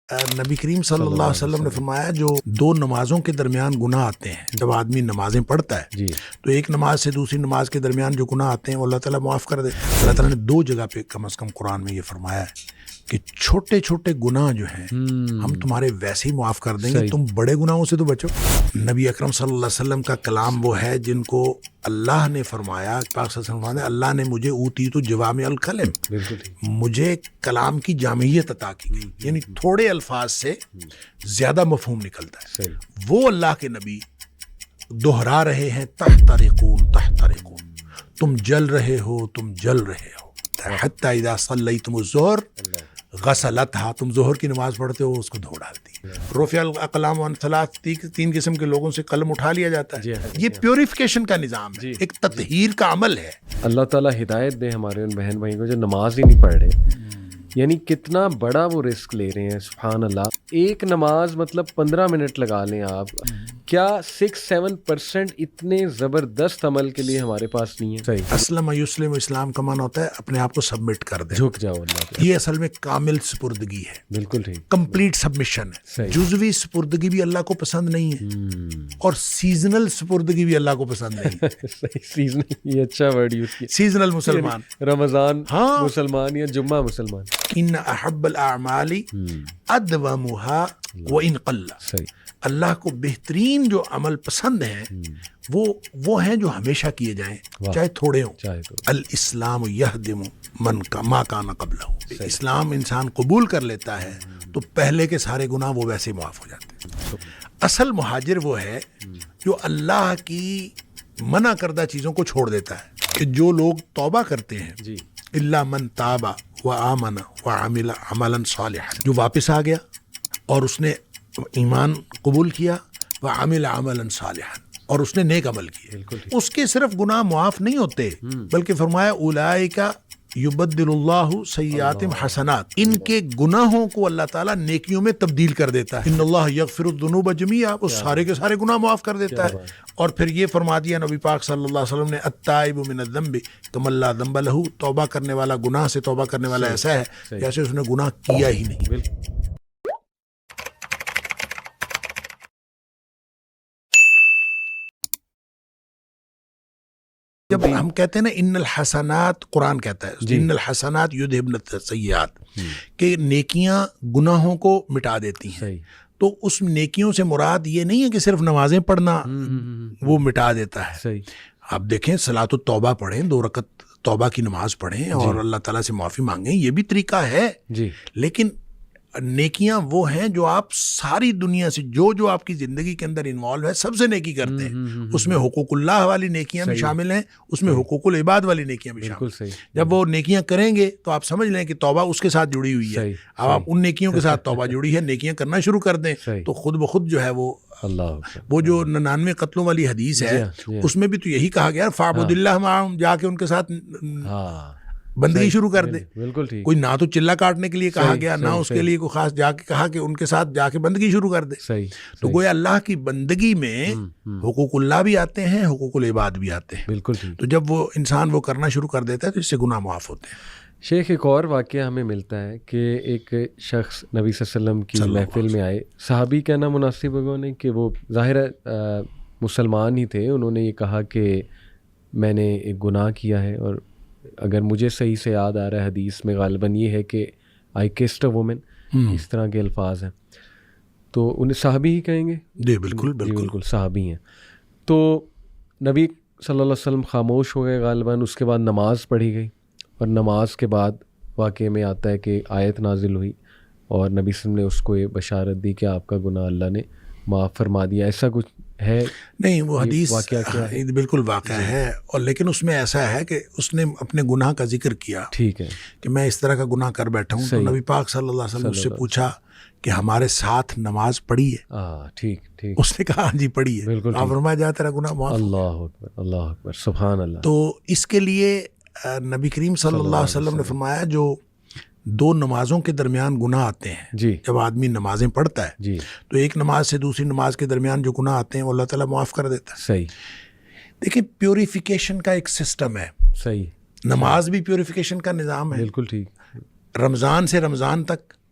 نبی کریم صلی اللہ علیہ وسلم نے فرمایا جو دو نمازوں کے درمیان گناہ آتے ہیں جب آدمی نمازیں پڑھتا ہے تو ایک نماز سے دوسری نماز کے درمیان جو گناہ آتے ہیں وہ اللہ تعالیٰ معاف کر دے. اللہ تعالیٰ نے دو جگہ پہ کم از کم قرآن میں یہ فرمایا ہے کہ چھوٹے چھوٹے گناہ جو ہیں ہم تمہارے ویسے ہی معاف کر دیں گے, تم بڑے گناہوں سے تو بچو. نبی اکرم صلی اللہ علیہ وسلم کا کلام وہ ہے جن کو اللہ نے فرمایا, پاک صلی اللہ علیہ وسلم نے, اللہ نے مجھے اوتیت جوامع الکلم, مجھے کلام کی جامعیت عطا کی گئی, یعنی تھوڑے الفاظ سے زیادہ مفہوم نکلتا ہے. وہ اللہ کے نبی دہرا رہے ہیں تحترقون تحترقون, تم جل رہے ہو تم جل رہے ہو. حتی اذا صلیتم الظہر غسلتها, تم ظہر کی نماز پڑھتے ہو اس کو دھو ڈالتی. رفع الاقلام عن ثلاث, تین قسم کے لوگوں سے قلم اٹھا لیا جاتا ہے. یہ پیوریفیکیشن کا نظام ہے, ایک تطہیر کا عمل ہے. اللہ تعالیٰ ہدایت دے ہمارے ان بہن بھائیوں کو جو نماز ہی نہیں پڑھ رہے, یعنی کتنا بڑا وہ رسک لے رہے ہیں. سبحان اللہ, ایک نماز مطلب 15 منٹ لگا لیں آپ, کیا 6-7% اتنے زبردست عمل کے لیے ہمارے پاس نہیں ہے. صحیح. اسلم یسلم, اسلام کا معنی ہوتا ہے اپنے آپ کو سبمٹ کر دے, جھک جاؤ اللہ پہ. یہ اصل میں کامل سپردگی ہے. بالکل ٹھیک, کمپلیٹ سبمیشن ہے. جزوی سپردگی بھی اللہ کو پسند نہیں ہے, اور سیزنل سپردگی بھی اللہ کو پسند نہیں ہے. سیزنل, یہ اچھا ورڈ یوز کیا. سیزنل مسلمان, رمضان مسلمان یا جمعہ مسلمان. ان احب الاعمال ادومها وان قل, اللہ کو بہترین جو عمل پسند ہیں وہ ہیں جو ہمیشہ کیے جائیں چاہے تھوڑے ہوں. الاسلام یہدم من ما کان قبلہ, اسلام انسان قبول کر لیتا ہے تو پہلے کے سارے گناہ وہ ویسے معاف ہو جاتے ہیں. اصل مہاجر وہ ہے جو اللہ کی منع کردہ چیزوں کو چھوڑ دیتا ہے. کہ جو لوگ توبہ کرتے ہیں الا من تاب وآمن وعمل عملا صالحا, جو واپس آ گیا اور اس نے ایمان قبول کیا, وعمل عملا صالحا, اور اس نے نیک عمل کیے, اس کے صرف گناہ معاف نہیں ہوتے بلکہ فرمایا اولئک یبدل اللہ سیئاتہم حسنات, ان کے گناہوں کو اللہ تعالیٰ نیکیوں میں تبدیل کر دیتا ہے. ان اللہ یغفر الذنوب جميعا, وہ سارے کے سارے گناہ معاف کر دیتا ہے. اور پھر یہ فرما دیا نبی پاک صلی اللہ علیہ وسلم نے, التائب من الذنب کمن لا ذنب له, توبہ کرنے والا گناہ سے توبہ کرنے والا ایسا ہے جیسے اس نے گناہ کیا ہی نہیں. جب ہم کہتے ہیں نا ان الحسنات, قرآن کہتا ہے ان الحسنات یذہبن السیئات, کہ نیکیاں گناہوں کو مٹا دیتی ہیں. تو اس نیکیوں سے مراد یہ نہیں ہے کہ صرف نمازیں پڑھنا وہ مٹا دیتا ہے. آپ دیکھیں صلاۃ التوبہ پڑھیں, 2 رکعت توبہ کی نماز پڑھیں اور اللہ تعالیٰ سے معافی مانگیں, یہ بھی طریقہ ہے. لیکن نیکیاں وہ ہیں جو آپ ساری دنیا سے جو آپ کی زندگی کے اندر انوالو ہے سب سے نیکی کرتے ہیں. اس میں حقوق اللہ والی نیکیاں بھی شامل ہیں, اس میں حقوق العباد والی نیکیاں بھی شامل ہیں. جب وہ نیکیاں کریں گے تو آپ سمجھ لیں کہ توبہ اس کے ساتھ جڑی ہوئی ہے. اب آپ ان نیکیوں کے ساتھ توبہ جڑی ہے, نیکیاں کرنا شروع کر دیں تو خود بخود جو ہے وہ جو 99 قتلوں والی حدیث ہے اس میں بھی تو یہی کہا گیا, فاعبد اللہ معہم, جا کے ان کے ساتھ بندگی شروع کر دے. کوئی نہ تو چلا کاٹنے کے لیے کہا گیا, نہ اس کے لیے کوئی خاص جا کے کہا کہ ان کے ساتھ جا کے بندگی شروع کر دے. تو گویا اللہ کی بندگی میں حقوق اللہ بھی آتے ہیں, حقوق العباد بھی آتے ہیں. تو جب وہ انسان وہ کرنا شروع کر دیتا ہے تو اس سے گناہ معاف ہوتے ہیں. شیخ, ایک اور واقعہ ہمیں ملتا ہے کہ ایک شخص نبی صلی اللہ علیہ وسلم کی محفل میں آئے, صحابی کہنا مناسب ہوگا نہیں کہ وہ ظاہر مسلمان ہی تھے, انہوں نے یہ کہا کہ میں نے ایک گناہ کیا ہے, اور اگر مجھے صحیح سے یاد آ رہا ہے حدیث میں غالباً یہ ہے کہ آئی کسڈ اے وومن, اس طرح کے الفاظ ہیں. تو انہیں صحابی ہی کہیں گے. جی بالکل صحابی ہیں. تو نبی صلی اللہ علیہ وسلم خاموش ہو گئے غالباً, اس کے بعد نماز پڑھی گئی, اور نماز کے بعد واقعے میں آتا ہے کہ آیت نازل ہوئی اور نبی صلی اللہ علیہ وسلم نے اس کو یہ بشارت دی کہ آپ کا گناہ اللہ نے معاف فرما دیا. ایسا کچھ ہے نہیں, وہ حدیث بالکل واقعہ ہے, اور لیکن اس میں ایسا ہے کہ اس نے اپنے گناہ کا ذکر کیا. ٹھیک ہے, کہ میں اس طرح کا گناہ کر بیٹھا ہوں. تو نبی پاک صلی اللہ علیہ وسلم اس سے پوچھا کہ ہمارے ساتھ نماز پڑھی ہے؟ ٹھیک. اس نے کہا جی پڑھی ہے. آپ فرمایا جا تیرا گناہ معاف. اللہ اکبر, اللہ اکبر, سبحان اللہ. تو اس کے لیے نبی کریم صلی اللہ علیہ وسلم نے فرمایا جو 2 نمازوں کے درمیان گناہ آتے ہیں جب آدمی نمازیں پڑھتا ہے تو ایک نماز سے دوسری نماز کے درمیان جو گناہ آتے ہیں وہ اللہ تعالیٰ معاف کر دیتا ہے. صحیح. دیکھیں, پیوریفیکیشن کا ایک سسٹم ہے. صحیح. نماز بھی پیوریفیکیشن کا نظام ہے. بالکل ٹھیک. رمضان سے رمضان تک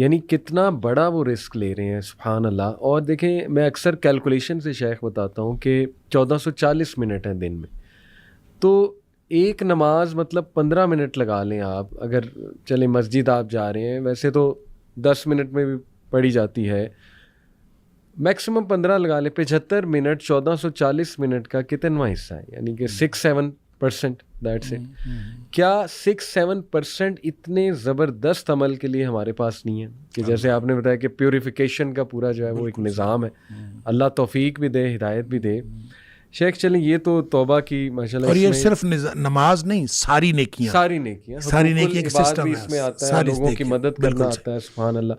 یعنی کتنا بڑا وہ رسک لے رہے ہیں، سبحان اللہ. اور دیکھیں میں اکثر کیلکولیشن سے شیخ بتاتا ہوں کہ 1440 منٹ ہیں دن میں، تو ایک نماز مطلب 15 منٹ لگا لیں آپ. اگر چلیں مسجد آپ جا رہے ہیں، ویسے تو 10 منٹ میں بھی پڑھی جاتی ہے، میکسیمم 15 لگا لیں. 75 منٹ 1440 منٹ کا کتنواں حصہ ہے؟ یعنی کہ 6-7%. That's it. کیا 6-7% اتنے زبردست عمل کے لیے ہمارے پاس نہیں ہے کہ جیسے آپ نے بتایا کہ پیوریفیکیشن کا پورا جو ہے وہ ایک نظام ہے. اللہ توفیق بھی دے، ہدایت بھی دے. شیخ چلیں یہ تو توبہ کی ماشاءاللہ، اور یہ صرف نماز نہیں، ساری نیکیاں ایک سسٹم ہے، اس میں آتا ہے، لوگوں کی مدد کرنا آتا ہے. سبحان اللہ.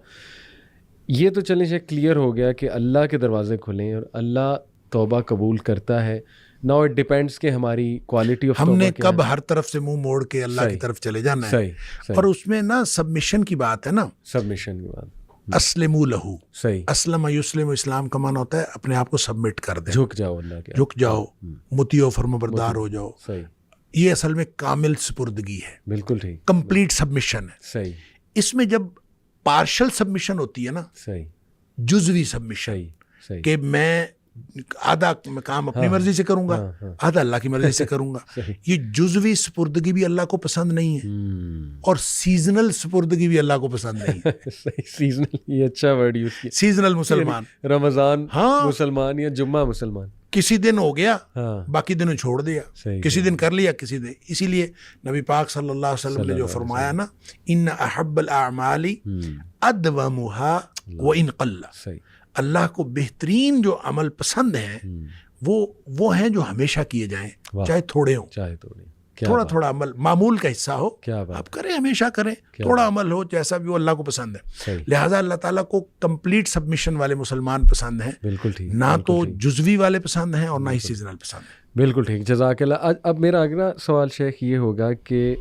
یہ تو چلیں شیخ کلیئر ہو گیا کہ اللہ کے دروازے کھلیں اور اللہ توبہ قبول کرتا ہے. ناؤ اٹ ڈیپینڈس کہ ہماری کوالٹی آف ہم نے کب ہر طرف سے منہ موڑ کے اللہ کی طرف چلے جانا ہے. اور اس میں نا سبمیشن کی بات ہے نا، سبمیشن کی بات. اسلموا لہو، صحیح. اسلم یسلم، اسلام کا معنی ہوتا ہے اپنے آپ کو سبمٹ کر دیں، جھک جاؤ اللہ کے، جھک جاؤ، مطیع و فرمانبردار ہو جاؤ. صحیح. یہ اصل میں کامل سپردگی ہے، بالکل ٹھیک، کمپلیٹ سبمیشن ہے. صحیح. اس میں جب پارشل سبمیشن ہوتی ہے نا، صحیح، جزوی سبمیشن، صحیح، کہ میں آدھا کام اپنی مرضی سے کروں گا، آدھا اللہ کی مرضی سے کروں گا. یہ جزوی سپردگی بھی اللہ کو پسند نہیں ہے، اور سیزنل سپردگی بھی اللہ کو پسند نہیں ہے. سیزنل، یہ اچھا ورڈ یوز کیا. سیزنل مسلمان، رمضان مسلمان یا جمعہ مسلمان، کسی دن ہو گیا باقی دنوں چھوڑ دیا، کسی دن کر لیا کسی دن. اسی لیے نبی پاک صلی اللہ علیہ وسلم نے جو فرمایا نا، ان احب الاعمال ادومها وان قل، اللہ کو بہترین جو عمل پسند ہیں وہ ہیں جو ہمیشہ کیے جائیں، چاہے تھوڑے ہوں، تھوڑا تھوڑا عمل معمول کا حصہ ہو، آپ کریں، ہمیشہ کریں. تھوڑا عمل ہو جیسا بھی وہ اللہ کو پسند ہے. لہٰذا اللہ تعالیٰ کو کمپلیٹ سبمیشن والے مسلمان پسند ہیں، بالکل ٹھیک، نہ تو جزوی والے پسند ہیں اور نہ ہی سیزنل پسند ہیں. بالکل ٹھیک، جزاک اللہ. اب میرا اگلا سوال شیخ یہ ہوگا کہ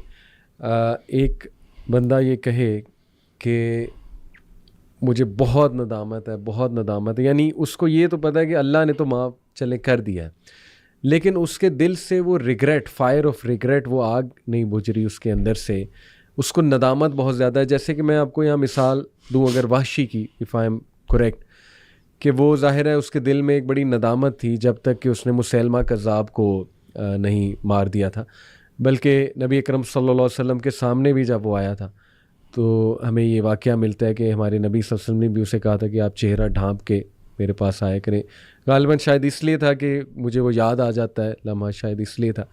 ایک بندہ یہ کہے کہ مجھے بہت ندامت ہے، یعنی اس کو یہ تو پتہ ہے کہ اللہ نے تو معاف چلے کر دیا ہے، لیکن اس کے دل سے وہ ریگریٹ، فائر آف ریگریٹ، وہ آگ نہیں بجھ رہی اس کے اندر سے، اس کو ندامت بہت زیادہ ہے. جیسے کہ میں آپ کو یہاں مثال دوں اگر وحشی کی، اف آئی ایم کریکٹ، کہ وہ ظاہر ہے اس کے دل میں ایک بڑی ندامت تھی جب تک کہ اس نے مسیلمہ کذاب کو نہیں مار دیا تھا، بلکہ نبی اکرم صلی اللہ علیہ وسلم کے سامنے بھی جب وہ آیا تھا تو ہمیں یہ واقعہ ملتا ہے کہ ہمارے نبی صلی اللہ علیہ وسلم نے بھی اسے کہا تھا کہ آپ چہرہ ڈھانپ کے میرے پاس آیا کریں. غالباً شاید اس لیے تھا کہ مجھے وہ یاد آ جاتا ہے لمحہ، شاید اس لیے تھا.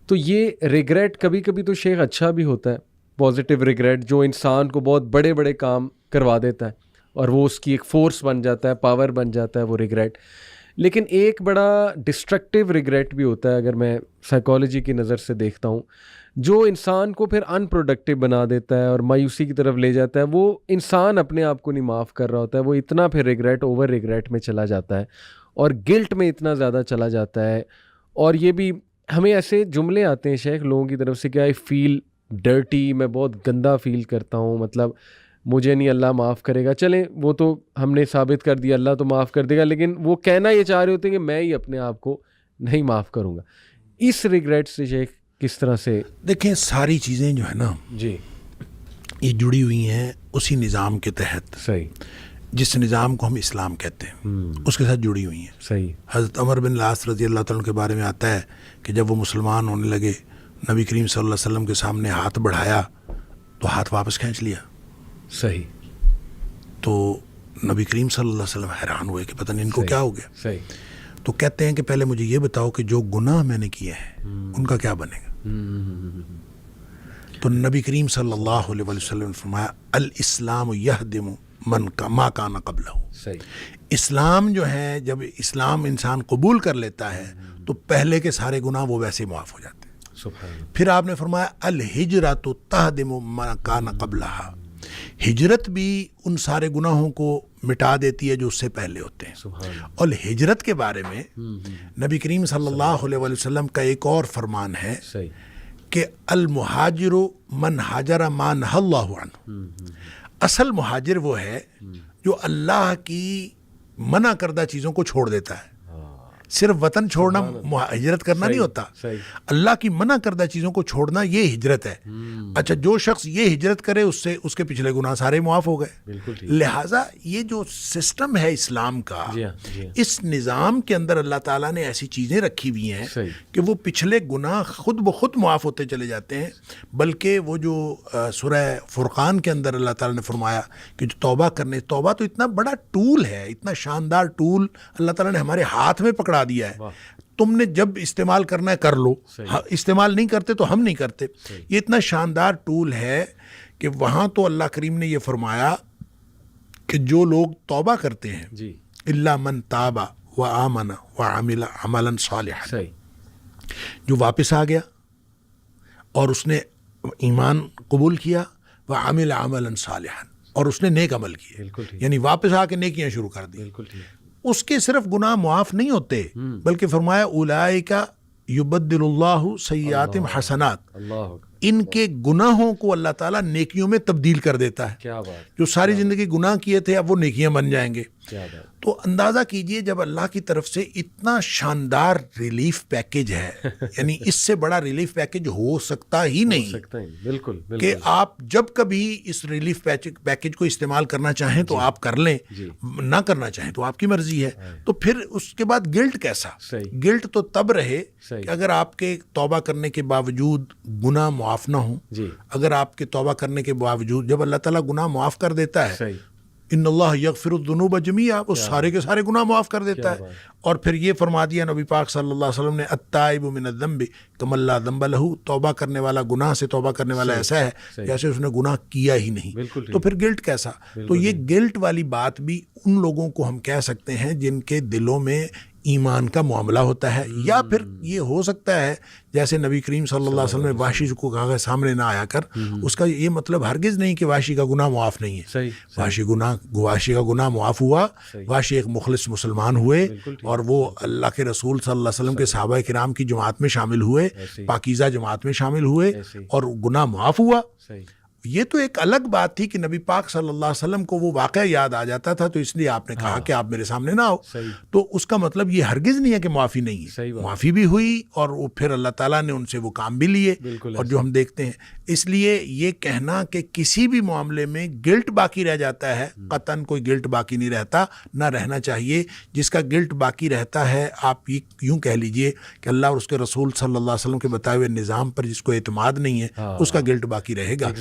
تو یہ ریگریٹ کبھی کبھی تو شیخ اچھا بھی ہوتا ہے، پازیٹیو ریگریٹ، جو انسان کو بہت بڑے بڑے کام کروا دیتا ہے اور وہ اس کی ایک فورس بن جاتا ہے، پاور بن جاتا ہے وہ ریگریٹ. لیکن ایک بڑا ڈسٹرکٹیو ریگریٹ بھی ہوتا ہے اگر میں سائیکالوجی کی نظر سے دیکھتا ہوں، جو انسان کو پھر ان پروڈکٹیو بنا دیتا ہے اور مایوسی کی طرف لے جاتا ہے. وہ انسان اپنے آپ کو نہیں معاف کر رہا ہوتا ہے، وہ اتنا پھر ریگریٹ، اوور ریگریٹ میں چلا جاتا ہے اور گلٹ میں اتنا زیادہ چلا جاتا ہے. اور یہ بھی ہمیں ایسے جملے آتے ہیں شیخ لوگوں کی طرف سے کہ آئی فیل ڈرٹی، میں بہت گندا فیل کرتا ہوں، مطلب مجھے نہیں اللہ معاف کرے گا. چلیں وہ تو ہم نے ثابت کر دیا اللہ تو معاف کر دے گا، لیکن وہ کہنا یہ چاہ رہے ہوتے ہیں کہ میں ہی اپنے آپ کو نہیں معاف کروں گا. اس ریگریٹ سے شیخ کس طرح سے؟ دیکھیں ساری چیزیں جو ہے نا جی یہ جڑی ہوئی ہیں اسی نظام کے تحت، صحیح، جس نظام کو ہم اسلام کہتے ہیں اس کے ساتھ جڑی ہوئی ہیں. صحیح. حضرت عمر بن العاص رضی اللہ تعالیٰ کے بارے میں آتا ہے کہ جب وہ مسلمان ہونے لگے، نبی کریم صلی اللہ علیہ وسلم کے سامنے ہاتھ بڑھایا تو ہاتھ واپس کھینچ لیا. صحیح. تو نبی کریم صلی اللہ علیہ وسلم حیران ہوئے کہ پتہ نہیں ان کو کیا ہو گیا. صحیح. تو کہتے ہیں کہ پہلے مجھے یہ بتاؤ کہ جو گناہ میں نے کیے ہیں ان کا کیا بنے گا. تو نبی کریم صلی اللہ علیہ وسلم نے فرمایا الاسلام یہدم ما کان قبلہ. اسلام جو ہے، جب اسلام انسان قبول کر لیتا ہے تو پہلے کے سارے گناہ وہ ویسے معاف ہو جاتے ہیں. پھر آپ نے فرمایا الہجرۃ تہدم ما کان قبلہا، ہجرت بھی ان سارے گناہوں کو مٹا دیتی ہے جو اس سے پہلے ہوتے ہیں. اور ہجرت کے بارے میں نبی کریم صلی اللہ علیہ وسلم کا ایک اور فرمان ہے کہ المہاجر من ہاجر ما نہی اللہ عنہ. اصل مہاجر وہ ہے جو اللہ کی منع کردہ چیزوں کو چھوڑ دیتا ہے. صرف وطن چھوڑنا ہجرت کرنا نہیں ہوتا. اللہ کی منع کردہ چیزوں کو چھوڑنا یہ ہجرت ہے. اچھا جو شخص یہ ہجرت کرے اس سے اس کے پچھلے گناہ سارے معاف ہو گئے. لہٰذا یہ جو سسٹم ہے اسلام کا, اس نظام کے اندر اللہ تعالیٰ نے ایسی چیزیں رکھی ہوئی ہیں کہ وہ پچھلے گناہ خود بخود معاف ہوتے چلے جاتے ہیں. بلکہ وہ جو سورہ فرقان کے اندر اللہ تعالیٰ نے فرمایا کہ جو توبہ توبہ تو اتنا بڑا ٹول ہے, اتنا شاندار ٹول اللہ تعالیٰ نے ہمارے ہاتھ میں پکڑا دیا ہے. تم نے جب استعمال کرنا ہے کر لو, استعمال نہیں کرتے تو ہم نہیں کرتے. یہ اتنا شاندار ٹول ہے کہ وہاں تو اللہ کریم نے یہ فرمایا کہ جو لوگ توبہ کرتے ہیں الا من تاب وآمن وعمل عملا صالحا, جو واپس آ گیا اور اس نے ایمان قبول کیا, وعمل عملا صالحا, اور اس نے نیک عمل کیے, یعنی واپس آ کے نیکیاں شروع کر دی, اس کے صرف گناہ معاف نہیں ہوتے بلکہ فرمایا اولئک یبدل اللہ سیئاتہم حسنات, ان کے گناہوں کو اللہ تعالیٰ نیکیوں میں تبدیل کر دیتا ہے. کیا بات, جو ساری زندگی گناہ کیے تھے اب وہ نیکیاں بن جائیں گے. کیا بات. تو اندازہ کیجئے جب اللہ کی طرف سے اتنا شاندار ریلیف پیکیج ہے, یعنی اس سے بڑا ریلیف پیکیج ہو سکتا ہی نہیں. بالکل کہ آپ جب کبھی اس ریلیف پیکیج کو استعمال کرنا چاہیں تو آپ کر لیں, نہ کرنا چاہیں تو آپ کی مرضی ہے. تو پھر اس کے بعد گلٹ کیسا؟ گلٹ تو تب رہے کہ اگر آپ کے توبہ کرنے کے باوجود گناہ معاف نہ ہوں. اگر آپ کے توبہ کرنے کے باوجود جب اللہ تعالیٰ گناہ معاف کر دیتا ہے, ان اللہ یغفر الذنوب جمیعا, وہ سارے کے سارے گناہ معاف کر دیتا ہے. اور پھر یہ فرما دیا نبی پاک صلی اللہ علیہ وسلم نے, التائب من الذنب کمن لا ذنب لہ, توبہ کرنے والا گناہ سے توبہ کرنے والا ایسا ہے جیسے اس نے گناہ کیا ہی نہیں. تو پھر گلٹ کیسا؟ تو یہ گلٹ والی بات بھی ان لوگوں کو ہم کہہ سکتے ہیں جن کے دلوں میں ایمان کا معاملہ ہوتا ہے. یا پھر یہ ہو سکتا ہے جیسے نبی کریم صلی اللہ علیہ وسلم نے وحشی کو کہا سامنے نہ آیا کر, اس کا یہ مطلب ہرگز نہیں کہ وحشی کا گناہ معاف نہیں ہے. وحشی کا گناہ معاف ہوا, وحشی ایک مخلص مسلمان ہوئے اور وہ اللہ کے رسول صلی اللہ علیہ وسلم کے صحابہ کرام کی جماعت میں شامل ہوئے, پاکیزہ جماعت میں شامل ہوئے اور گناہ معاف ہوا. یہ تو ایک الگ بات تھی کہ نبی پاک صلی اللہ علیہ وسلم کو وہ واقعہ یاد آ جاتا تھا تو اس لیے آپ نے کہا کہ آپ میرے سامنے نہ آؤ. تو اس کا مطلب یہ ہرگز نہیں ہے کہ معافی نہیں ہے, معافی بھی ہوئی اور وہ پھر اللہ تعالیٰ نے ان سے وہ کام بھی لیے اور جو ہم دیکھتے ہیں. اس لیے یہ کہنا کہ کسی بھی معاملے میں گلٹ باقی رہ جاتا ہے, قطعاً کوئی گلٹ باقی نہیں رہتا, نہ رہنا چاہیے. جس کا گلٹ باقی رہتا ہے آپ یوں کہہ لیجئے کہ اللہ اور اس کے رسول صلی اللہ علیہ وسلم کے بتائے ہوئے نظام پر جس کو اعتماد نہیں ہے اس کا گلٹ باقی رہے گا,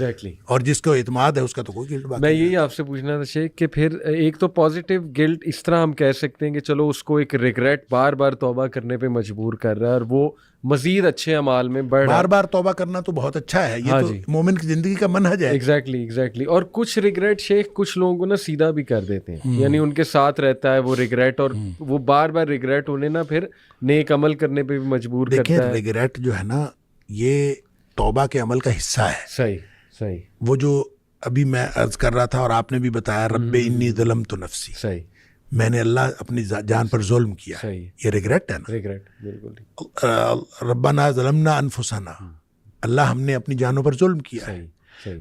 اور جس کو اعتماد ہے اس کا تو کوئی گلٹ باقی. میں یہی آپ سے پوچھنا تھا شیخ کہ پھر ایک تو پازیٹیو گلٹ اس طرح ہم کہہ سکتے ہیں کہ چلو اس کو ایک ریگریٹ بار بار توبہ کرنے پہ مجبور کر رہا ہے اور وہ مزید اچھے اعمال میں بڑھ رہا ہے. بار بار توبہ کرنا تو بہت اچھا ہے, یہ تو مومن کی زندگی کا منہج ہے. ایگزیکٹلی. اور کچھ ریگریٹ شیخ کچھ لوگوں کو نا سیدھا بھی کر دیتے ہیں, یعنی ان کے ساتھ رہتا ہے وہ ریگریٹ اور وہ بار بار ریگریٹ ہونے نا پھر نیک عمل کرنے پہ بھی مجبور کرتا ہے. دیکھیں ریگریٹ جو ہے نا یہ توبہ کے عمل کا حصہ ہے. صحیح. وہ جو ابھی میں عرض کر رہا تھا اور آپ نے بھی بتایا, رب انی ظلمت نفسی, میں نے اللہ اپنی جان پر ظلم کیا, یہ ریگریٹ ہے نا. ریگریٹ بالکل. ربنا ظلمنا انفسنا, اللہ ہم نے اپنی جانوں پر ظلم کیا ہے.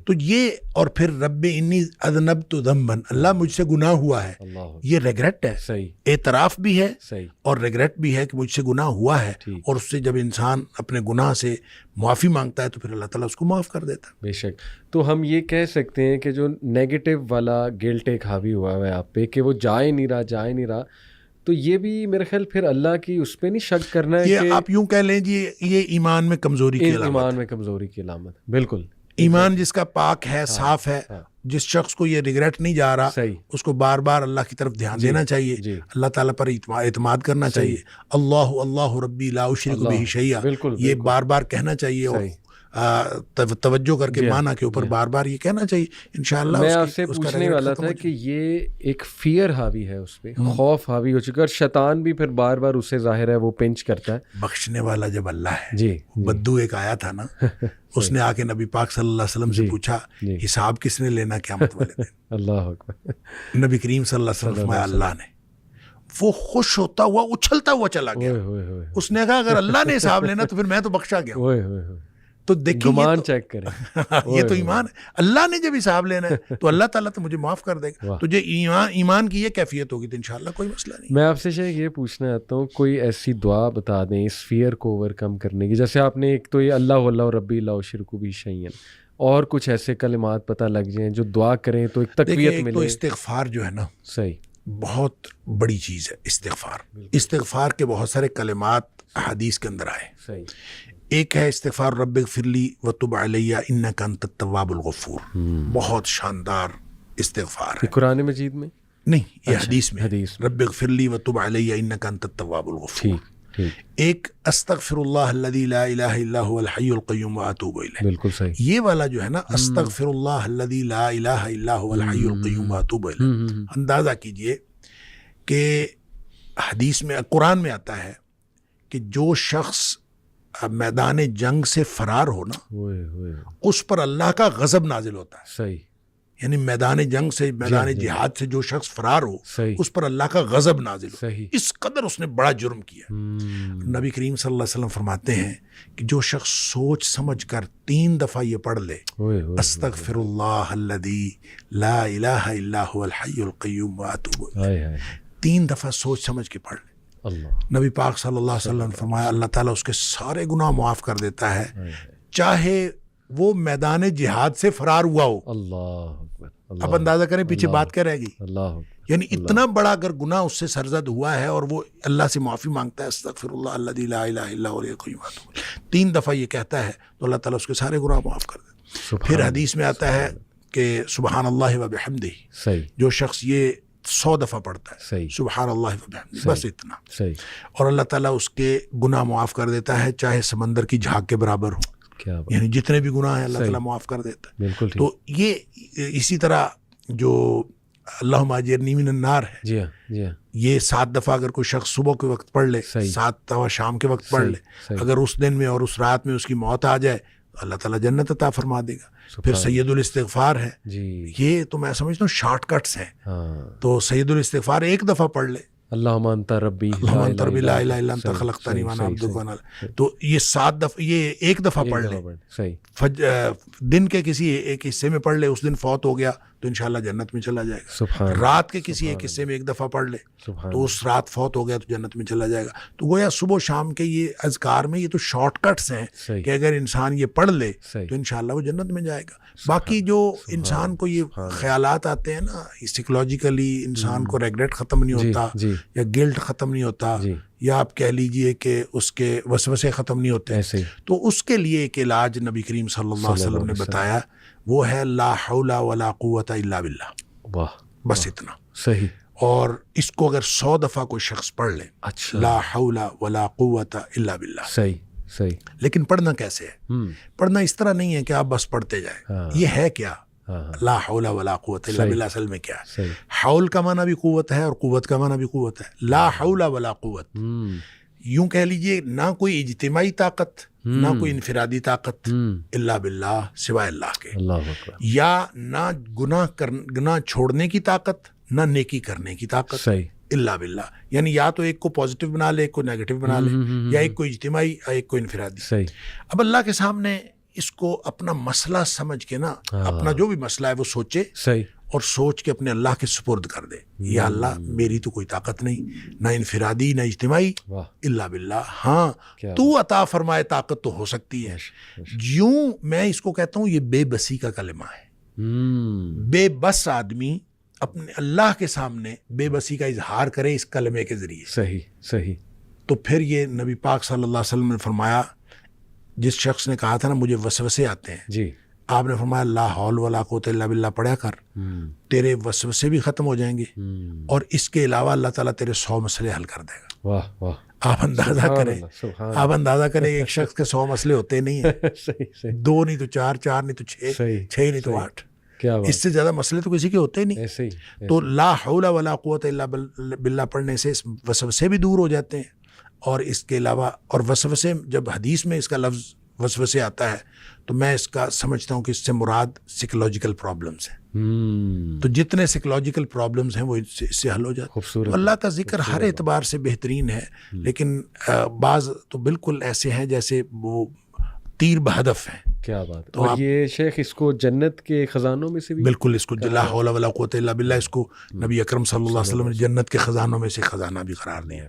تو یہ, اور پھر رب انی اذنبت ذنبا, اللہ مجھ سے گناہ ہوا ہے, یہ ریگریٹ ہے. اعتراف بھی ہے اور ریگریٹ بھی ہے کہ مجھ سے گناہ ہوا ہے, اور اس سے جب انسان اپنے گناہ سے معافی مانگتا ہے تو پھر اللہ تعالیٰ اس کو معاف کر دیتا ہے. بے شک. تو ہم یہ کہہ سکتے ہیں کہ جو نیگیٹو والا گلٹ ایک حاوی ہوا ہے آپ پہ کہ وہ جائے نہیں رہا, تو یہ بھی میرے خیال پھر اللہ کی اس پہ نہیں شک کرنا ہے. یہ آپ یوں کہہ لیں جی یہ ایمان میں کمزوری کی علامت. بالکل. ایمان جس کا پاک ہے, صاف ہے, جس شخص کو یہ ریگریٹ نہیں جا رہا اس کو بار بار اللہ کی طرف دھیان دینا چاہیے, اللہ تعالیٰ پر اعتماد کرنا چاہیے. اللہ ربی لا اشرک بہ شیئا, یہ بار بار کہنا چاہیے اور توجہ کر کے معنی کے اوپر بار بار یہ کہنا چاہیے. انشاءاللہ میں آپ سے پوچھنے والا تھا کہ یہ ایک فیئر حاوی ہے, اس پہ خوف حاوی ہو چکا, اور شیطان بھی پھر بار بار اسے ظاہر ہے وہ پنچ کرتا ہے. بخشنے والا جب اللہ ہے. بدو ایک آیا تھا نا, اس نے آ کے نبی پاک صلی اللہ علیہ وسلم سے پوچھا حساب کس نے لینا قیامت والے دن. اللہ اکبر. نبی کریم صلی اللہ علیہ وسلم فرمایا اللہ نے. وہ خوش ہوتا ہوا اچھلتا ہوا چلا گیا. اس نے کہا اگر اللہ نے حساب لینا تو پھر میں تو بخشا گیا. تو دیکھیں گمان چیک کریں. یہ تو ایمان ہے. اللہ نے جب حساب لینا ہے تو اللہ تعالیٰ تو مجھے معاف کر دے گا. تو جو ایمان کی یہ کیفیت ہوگی تو انشاءاللہ کوئی مسئلہ نہیں. میں آپ سے شیخ یہ پوچھنا چاہتا ہوں, کوئی ایسی دعا بتا دیں اس فیئر کو اوور کم کرنے کی. جیسے آپ نے ایک تو یہ اللہ اللہ ربی لا اشرک بہ شیئا, اور کچھ ایسے کلمات پتہ لگ جائیں جو دعا کریں تو ایک تقویت ملے. تو استغفار جو ہے نا صحیح بہت بڑی چیز ہے. استغفار کے بہت سارے کلمات حدیث کے اندر آئے. صحیح. ایک ہے استغفار رب اغفر لی وتب علی انک انت التواب الغفور, بہت شاندار استغفار ہے. قرآن مجید میں نہیں, یہ حدیث میں رب اغفر لی وتب علی انک انت التواب الغفور. ایک استغفر اللہ الذی لا الہ الا هو الحی القیوم واتوب الیہ. بالکل صحیح. یہ والا جو ہے نا استغفر اللہ الذی لا الہ الا هو الحی القیوم واتوب الیہ, اندازہ کیجئے کہ حدیث میں قرآن میں آتا ہے کہ جو شخص میدان جنگ سے فرار ہو نا اس پر اللہ کا غضب نازل ہوتا ہے. صحیح. یعنی میدان جنگ سے, میدان جہاد سے جو شخص فرار ہو اس پر اللہ کا غضب نازل ہو. اس قدر اس نے بڑا جرم کیا. نبی کریم صلی اللہ علیہ وسلم فرماتے ہیں کہ جو شخص سوچ سمجھ کر 3 دفعہ یہ پڑھ لے استغفر اللہ الذی لا الہ الا هو الحی القیوم واتوب الیہ, 3 دفعہ سوچ سمجھ کے پڑھ لے, نبی پاک صلی اللہ علیہ وسلم نے فرمایا اللہ تعالیٰ اس کے سارے گناہ معاف کر دیتا ہے, چاہے وہ میدان جہاد سے فرار ہوا ہو. اللہ, اب اندازہ کریں پیچھے بات کیا رہ گئی. اللہ, یعنی اتنا بڑا اگر گناہ اس سے سرزد ہوا ہے اور وہ اللہ سے معافی مانگتا ہے استغفر اللہ الذی لا الہ الا هو الحی القیوم واتوب الیہ, 3 دفعہ یہ کہتا ہے تو اللہ تعالیٰ اس کے سارے گناہ معاف کر دیتا ہے. پھر حدیث میں آتا ہے کہ سبحان اللہ و بحمدہ, جو شخص یہ 100 دفعہ پڑھتا ہے سبحان اللہ و بحمدہ, بس اتنا, اور اللہ تعالیٰ اس کے گناہ معاف کر دیتا ہے چاہے سمندر کی جھاگ کے برابر ہو. یعنی جتنے بھی گناہ ہیں اللہ تعالیٰ معاف کر دیتا ہے. تو یہ اسی طرح جو اللہم اجرنی من النار ہے, یہ 7 دفعہ اگر کوئی شخص صبح کے وقت پڑھ لے, 7 دفعہ شام کے وقت پڑھ لے, اگر اس دن میں اور اس رات میں اس کی موت آ جائے اللہ تعالیٰ جنت عطا فرما دے گا. پھر سید الاستغفار ہے, یہ تو میں سمجھتا ہوں شارٹ کٹس ہیں. تو سید الاستغفار 1 دفعہ پڑھ لے اللہم انت ربی لا الہ الا انت خلقتنی وانا عبدک وانا, تو یہ 7 دفعہ, یہ 1 دفعہ پڑھ لے, دن کے کسی ایک حصے میں پڑھ لے, اس دن فوت ہو گیا تو انشاءاللہ جنت میں چلا جائے گا. رات کے کسی ایک حصے میں 1 دفعہ پڑھ لے تو اس رات فوت ہو گیا تو جنت میں چلا جائے گا. تو گویا صبح و شام کے یہ اذکار میں یہ تو شارٹ کٹس ہیں کہ اگر انسان یہ پڑھ لے تو انشاءاللہ وہ جنت میں جائے گا. باقی جو انسان کو یہ خیالات آتے ہیں نا, سائیکولوجیکلی انسان کو ریگریٹ ختم نہیں ہوتا یا گلٹ ختم نہیں ہوتا, یا آپ کہہ لیجئے کہ اس کے وسوسے ختم نہیں ہوتے, تو اس کے لیے ایک علاج نبی کریم صلی اللہ علیہ وسلم نے بتایا, وہ ہے لا حول ولا قوت الا باللہ. بس اتنا. صحیح. اور اس کو اگر 100 دفعہ کوئی شخص پڑھ لے, لا حول ولا قوت الا باللہ. صحیح. لیکن پڑھنا کیسے ہے؟ پڑھنا اس طرح نہیں ہے کہ آپ بس پڑھتے جائیں. یہ ہے کیا لا حول ولا قوت الا باللہ, اصل میں کیا ہے؟ حول کا معنی بھی قوت ہے اور قوت کا معنی بھی قوت ہے. لا حول ولا قوت, یوں کہہ لیجئے نہ کوئی اجتماعی طاقت نہ کوئی انفرادی طاقت الا باللہ, سوائے اللہ کے. یا نہ گناہ چھوڑنے کی طاقت نہ نیکی کرنے کی طاقت الا باللہ. یعنی یا تو ایک کو پازیٹیو بنا لے, ایک کو نیگیٹو بنا لے, یا ایک کو اجتماعی ایک کو انفرادی. اب اللہ کے سامنے اس کو اپنا مسئلہ سمجھ کے نا, اپنا جو بھی مسئلہ ہے وہ سوچے اور سوچ کے اپنے اللہ کے سپرد کر دے. یا اللہ میری تو کوئی طاقت نہیں, نہ انفرادی نہ اجتماعی, الا باللہ. ہاں تو عطا فرمائے طاقت تو ہو سکتی ہے. یوں میں اس کو کہتا ہوں یہ بے بسی کا کلمہ ہے. بے بس آدمی اپنے اللہ کے سامنے بے بسی کا اظہار کرے اس کلمے کے ذریعے. صحیح. تو پھر یہ نبی پاک صلی اللہ علیہ وسلم نے فرمایا, جس شخص نے کہا تھا نا مجھے وسوسے آتے ہیں, آپ نے فرمایا لا حول ولا قوت الا باللہ پڑھا کر, تیرے وسوسے بھی ختم ہو جائیں گے اور اس کے علاوہ اللہ تعالیٰ تیرے 100 مسئلے حل کر دے گا. آپ اندازہ کریں ایک شخص کے 100 مسئلے ہوتے نہیں ہیں, 2 نہیں تو 4, 4 نہیں تو 6, 6 نہیں تو 8, اس سے زیادہ مسئلے تو کسی کے ہوتے ہی نہیں. تو لا حول ولا قوت الا باللہ پڑھنے سے وسوسے بھی دور ہو جاتے ہیں, اور اس کے علاوہ اور وسوسے, جب حدیث میں اس کا لفظ وسوسے آتا ہے تو میں اس کا سمجھتا ہوں کہ اس سے مراد سائیکولوجیکل پرابلمز ہیں. تو جتنے سائیکولوجیکل پرابلمز ہیں وہ اس سے حل ہو جاتے ہیں. تو اللہ کا ذکر ہر اعتبار سے بہترین ہے, لیکن بعض تو بالکل ایسے ہیں جیسے وہ تیر بہدف ہیں. کیا بات. اور یہ شیخ اس کو جنت کے خزانوں میں سے بھی بالکل اس کو لا حول ولا قوت الا باللہ اس کو نبی اکرم صلی اللہ علیہ وسلم نے جنت کے خزانوں میں سے خزانہ بھی قرار دیا.